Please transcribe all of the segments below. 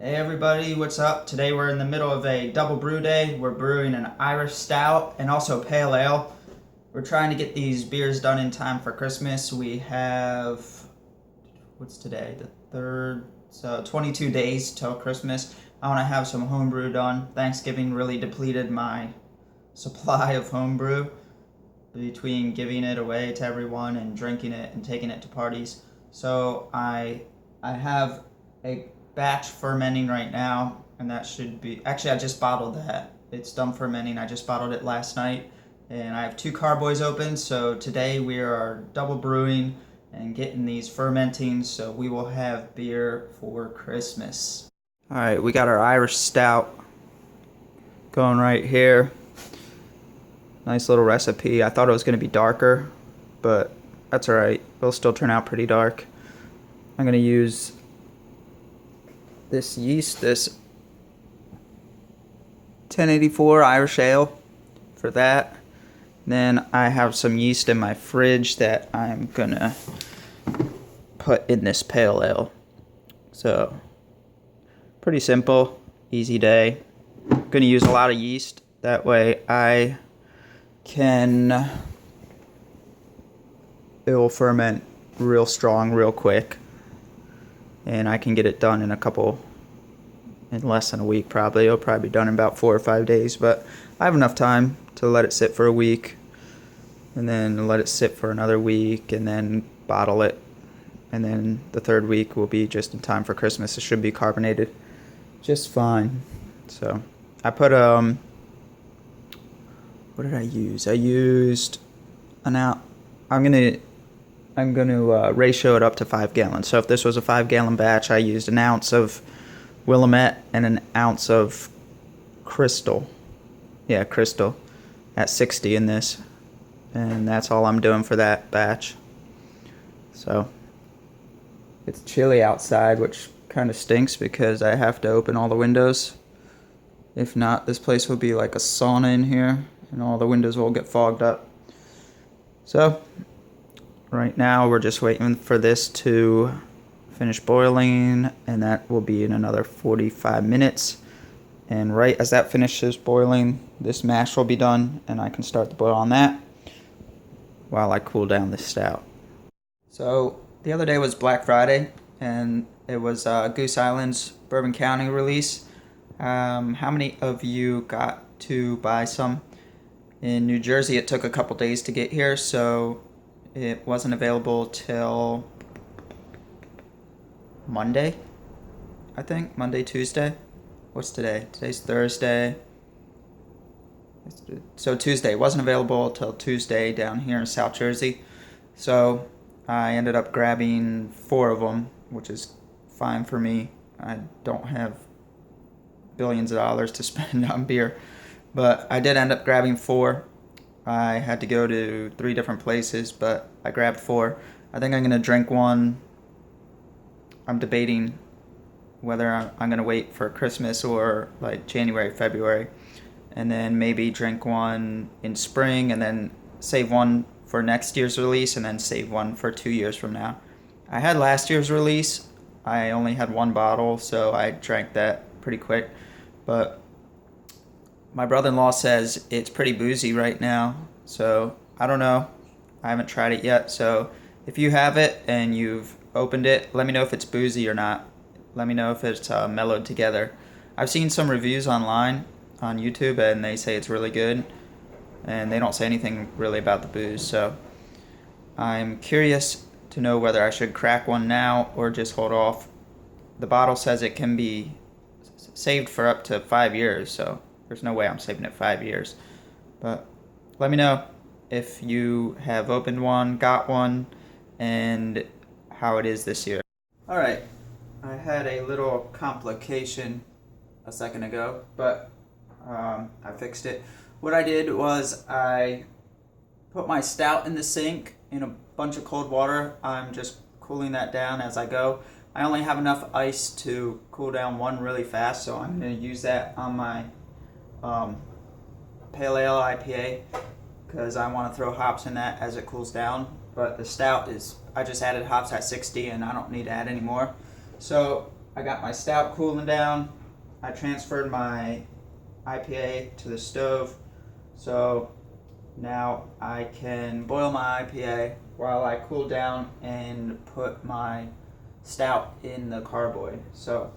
Hey everybody, what's up? Today we're in the middle of a double brew day. We're brewing an Irish Stout and also Pale Ale. We're trying to get these beers done in time for Christmas. We have, what's today? The 3rd, so 22 days till Christmas. I want to have some homebrew done. Thanksgiving really depleted my supply of homebrew between giving it away to everyone and drinking it and taking it to parties. So I have a batch fermenting right now, and that should be, actually I just bottled that. It's done fermenting. I just bottled it last night, and I have 2 carboys open. So today we are double brewing and getting these fermenting, so we will have beer for Christmas. All right, we got our Irish Stout going right here. Nice little recipe. I thought it was going to be darker, but that's all right. It'll still turn out pretty dark. I'm going to use this yeast, this 1084 Irish Ale for that. Then I have some yeast in my fridge that I'm going to put in this Pale Ale. So, pretty simple, easy day. I'm going to use a lot of yeast. That way it'll ferment real strong, real quick. And I can get it done in less than a week probably. It'll probably be done in about 4 or 5 days, but I have enough time to let it sit for a week, and then let it sit for another week, and then bottle it. And then the 3rd week will be just in time for Christmas. It should be carbonated just fine. So I put, what did I use? I used an ounce. I'm gonna ratio it up to 5 gallons. So if this was a 5-gallon batch, I used an ounce of Willamette and an ounce of Crystal. Yeah, Crystal at 60 in this. And that's all I'm doing for that batch. So it's chilly outside, which kind of stinks because I have to open all the windows. If not, this place will be like a sauna in here, and all the windows will get fogged up. So right now we're just waiting for this to finish boiling, and that will be in another 45 minutes. And right as that finishes boiling, this mash will be done, and I can start the boil on that while I cool down this stout. So the other day was Black Friday, and it was Goose Island's Bourbon County release. How many of you got to buy some? In New Jersey, it took a couple days to get here, so it wasn't available till Monday, I think. Monday, Tuesday. What's today? Today's Thursday. So Tuesday. It wasn't available till Tuesday down here in South Jersey. So I ended up grabbing 4 of them, which is fine for me. I don't have billions of dollars to spend on beer. But I did end up grabbing 4. I had to go to 3 different places, but I grabbed 4. I think I'm going to drink one. I'm debating whether I'm going to wait for Christmas or like January, February, and then maybe drink one in spring, and then save one for next year's release, and then save one for 2 years from now. I had last year's release. I only had 1 bottle, so I drank that pretty quick. But my brother-in-law says it's pretty boozy right now, so I don't know. I haven't tried it yet, so if you have it and you've opened it, let me know if it's boozy or not. Let me know if it's mellowed together. I've seen some reviews online on YouTube, and they say it's really good, and they don't say anything really about the booze, so I'm curious to know whether I should crack one now or just hold off. The bottle says it can be saved for up to 5 years, so there's no way I'm saving it 5 years. But let me know if you have opened one, got one, and how it is this year. Alright, I had a little complication a second ago, but I fixed it. What I did was I put my stout in the sink in a bunch of cold water. I'm just cooling that down as I go. I only have enough ice to cool down one really fast, so I'm going to use that on my Pale Ale IPA because I want to throw hops in that as it cools down. But the stout is, I just added hops at 60 and I don't need to add any more. So I got my stout cooling down. I transferred my IPA to the stove. So now I can boil my IPA while I cool down and put my stout in the carboy. So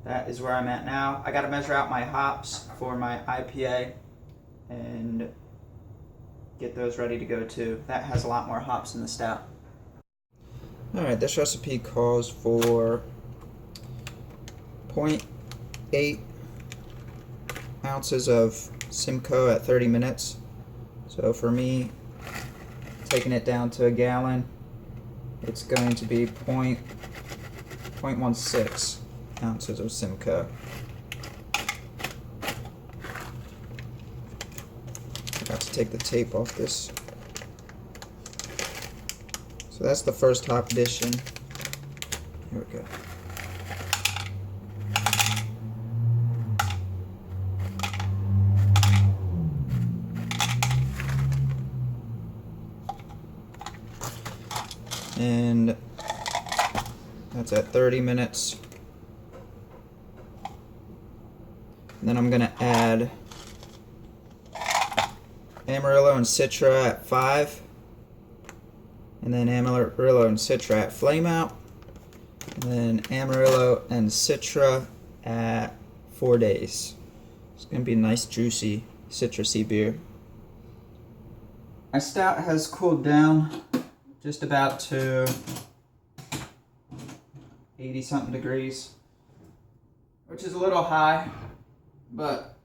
that is where I'm at now. I got to measure out my hops for my IPA and get those ready to go too. That has a lot more hops than the stout. Alright, this recipe calls for 0.8 ounces of Simcoe at 30 minutes. So for me, taking it down to a gallon, it's going to be 0.16 ounces of Simcoe. I got to take the tape off this. So that's the first hop addition. Here we go. And that's at 30 minutes. And then I'm going to add Amarillo and Citra at 5. And then Amarillo and Citra at flame out. And then Amarillo and Citra at 4 days. It's going to be a nice, juicy, citrusy beer. My stout has cooled down just about to 80 something degrees, which is a little high, but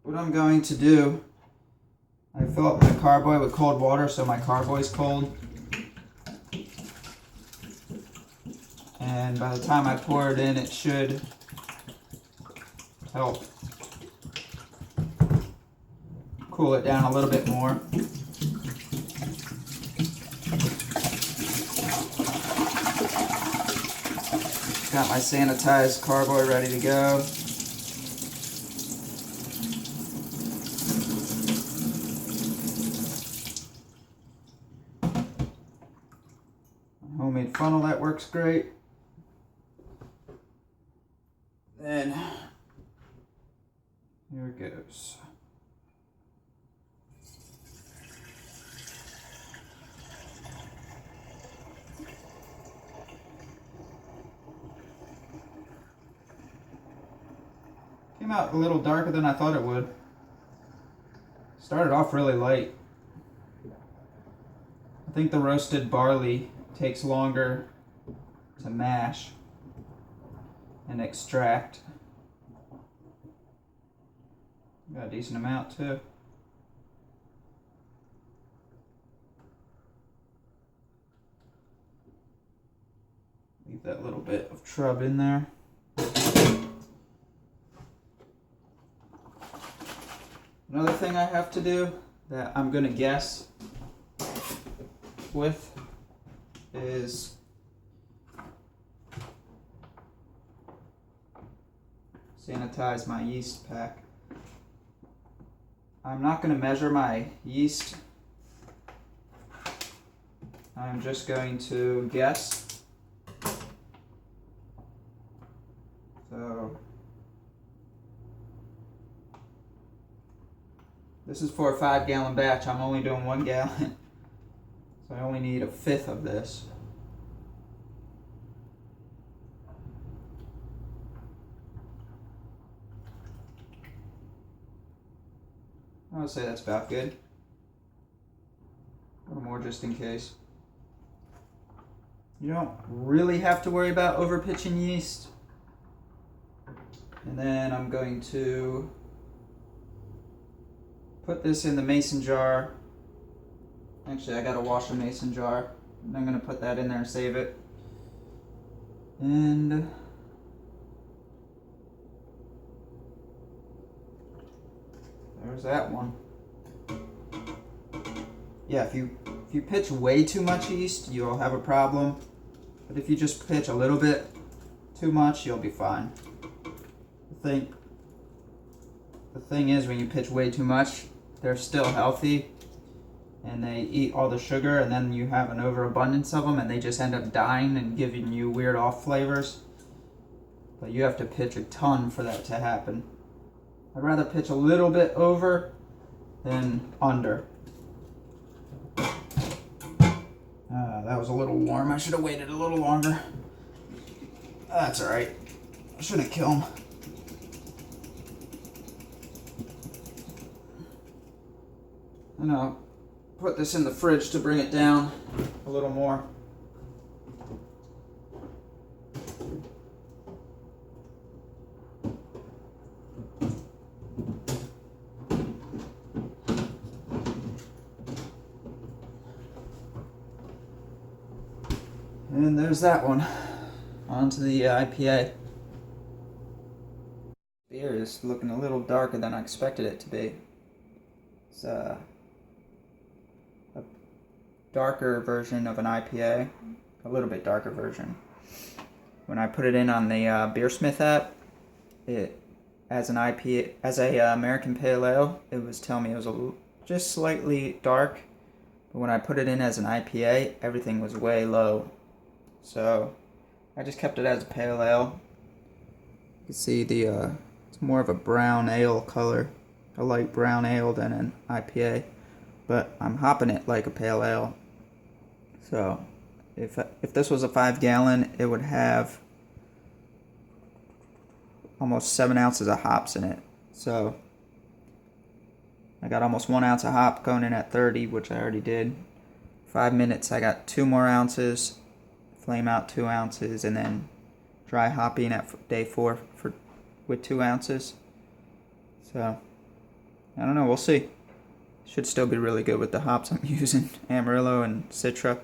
what I'm going to do, I fill up my carboy with cold water so my carboy's cold, and by the time I pour it in, it should help cool it down a little bit more. Got my sanitized carboy ready to go. Homemade funnel, that works great. Then here it goes. Came out a little darker than I thought it would. Started off really light. I think the roasted barley takes longer to mash and extract. Got a decent amount too. Leave that little bit of trub in there. Another thing I have to do that I'm going to guess with is sanitize my yeast pack. I'm not going to measure my yeast. I'm just going to guess. So this is for a 5-gallon batch. I'm only doing 1 gallon. So I only need a fifth of this. I would say that's about good. A little more just in case. You don't really have to worry about overpitching yeast. And then I'm going to put this in the mason jar. Actually, I gotta wash a mason jar. I'm gonna put that in there and save it. And there's that one. Yeah, if you pitch way too much yeast, you'll have a problem. But if you just pitch a little bit too much, you'll be fine. The thing is, when you pitch way too much, they're still healthy and they eat all the sugar, and then you have an overabundance of them and they just end up dying and giving you weird off flavors. but you have to pitch a ton for that to happen. I'd rather pitch a little bit over than under. That was a little warm. I should have waited a little longer. That's alright. I shouldn't kill him. And I'll put this in the fridge to bring it down a little more. And there's that one. On to the IPA. Beer is looking a little darker than I expected it to be. It's a darker version of an IPA, a little bit darker version. When I put it in on the Beersmith app, it as an IPA, as a American Pale Ale, it was telling me it was just slightly dark. But when I put it in as an IPA, everything was way low. So I just kept it as a pale ale. You can see it's more of a brown ale color, a light brown ale than an IPA, but I'm hopping it like a pale ale. So if this was a 5-gallon, it would have almost 7 ounces of hops in it. So I got almost 1 ounce of hop going in at 30, which I already did. 5 minutes, I got 2 more ounces. Flame out 2 ounces, and then dry hopping at day 4 with 2 ounces. So I don't know, we'll see. Should still be really good with the hops I'm using, Amarillo and Citra.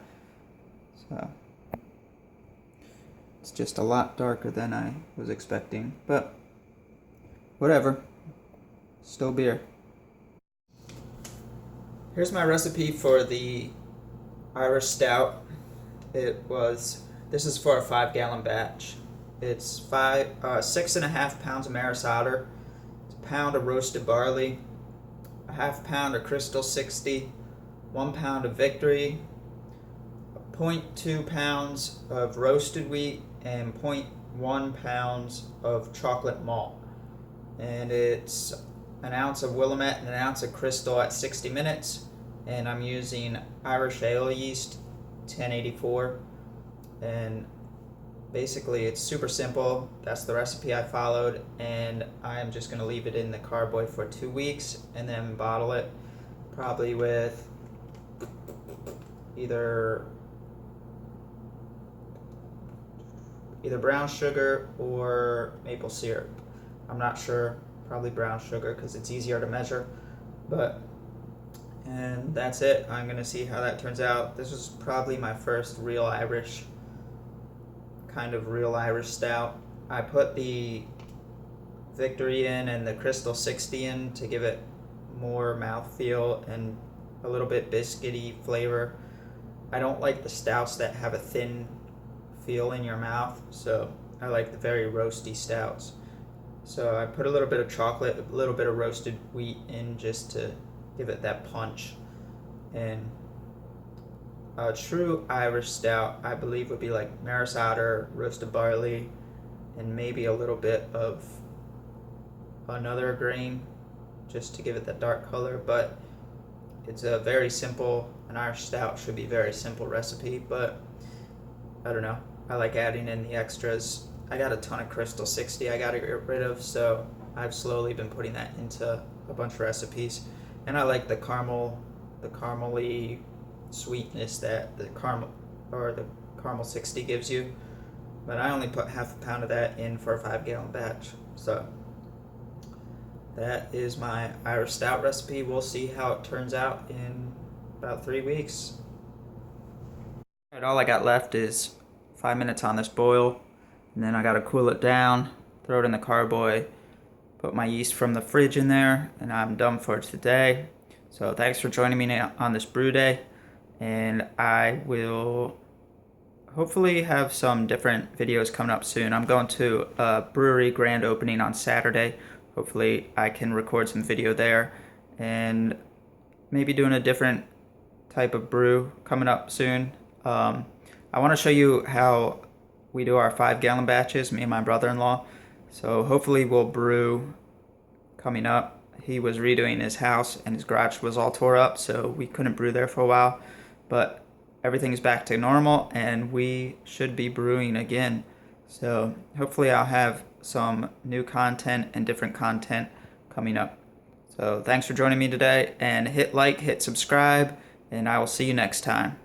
So it's just a lot darker than I was expecting, but whatever. Still beer. Here's my recipe for the Irish Stout. This is for a 5-gallon batch. It's 6.5 pounds of Maris Otter, a pound of roasted barley, a half pound of Crystal 60, 1 pound of Victory, 0.2 pounds of roasted wheat, and 0.1 pounds of chocolate malt. And it's an ounce of Willamette and an ounce of Crystal at 60 minutes. And I'm using Irish ale yeast 1084, and basically it's super simple. That's the recipe I followed, and I'm just going to leave it in the carboy for 2 weeks and then bottle it, probably with either brown sugar or maple syrup. I'm not sure, probably brown sugar because it's easier to measure, and that's it. I'm going to see how that turns out. This is probably my first real Irish stout. I put the Victory in and the Crystal 60 in to give it more mouthfeel and a little bit biscuity flavor. I don't like the stouts that have a thin feel in your mouth, so I like the very roasty stouts. So I put a little bit of chocolate, a little bit of roasted wheat in just to give it that punch. And a true Irish stout, I believe, would be like Maris Otter, roasted barley, and maybe a little bit of another grain just to give it that dark color. But it's a very simple, an Irish stout should be a very simple recipe, but I don't know. I like adding in the extras. I got a ton of Crystal 60 I gotta get rid of, so I've slowly been putting that into a bunch of recipes. And I like the caramely sweetness that the caramel 60 gives you. But I only put half a pound of that in for a 5-gallon batch. So that is my Irish Stout recipe. We'll see how it turns out in about 3 weeks. Alright, all I got left is 5 minutes on this boil, and then I gotta cool it down, throw it in the carboy, put my yeast from the fridge in there, and I'm done for today. So thanks for joining me on this brew day, and I will hopefully have some different videos coming up soon. I'm going to a brewery grand opening on Saturday. Hopefully I can record some video there, and maybe doing a different type of brew coming up soon. I want to show you how we do our 5-gallon batches, me and my brother-in-law. So hopefully we'll brew coming up. He was redoing his house and his garage was all tore up, so we couldn't brew there for a while. But everything's back to normal and we should be brewing again. So hopefully I'll have some new content and different content coming up. So thanks for joining me today, and hit like, hit subscribe, and I will see you next time.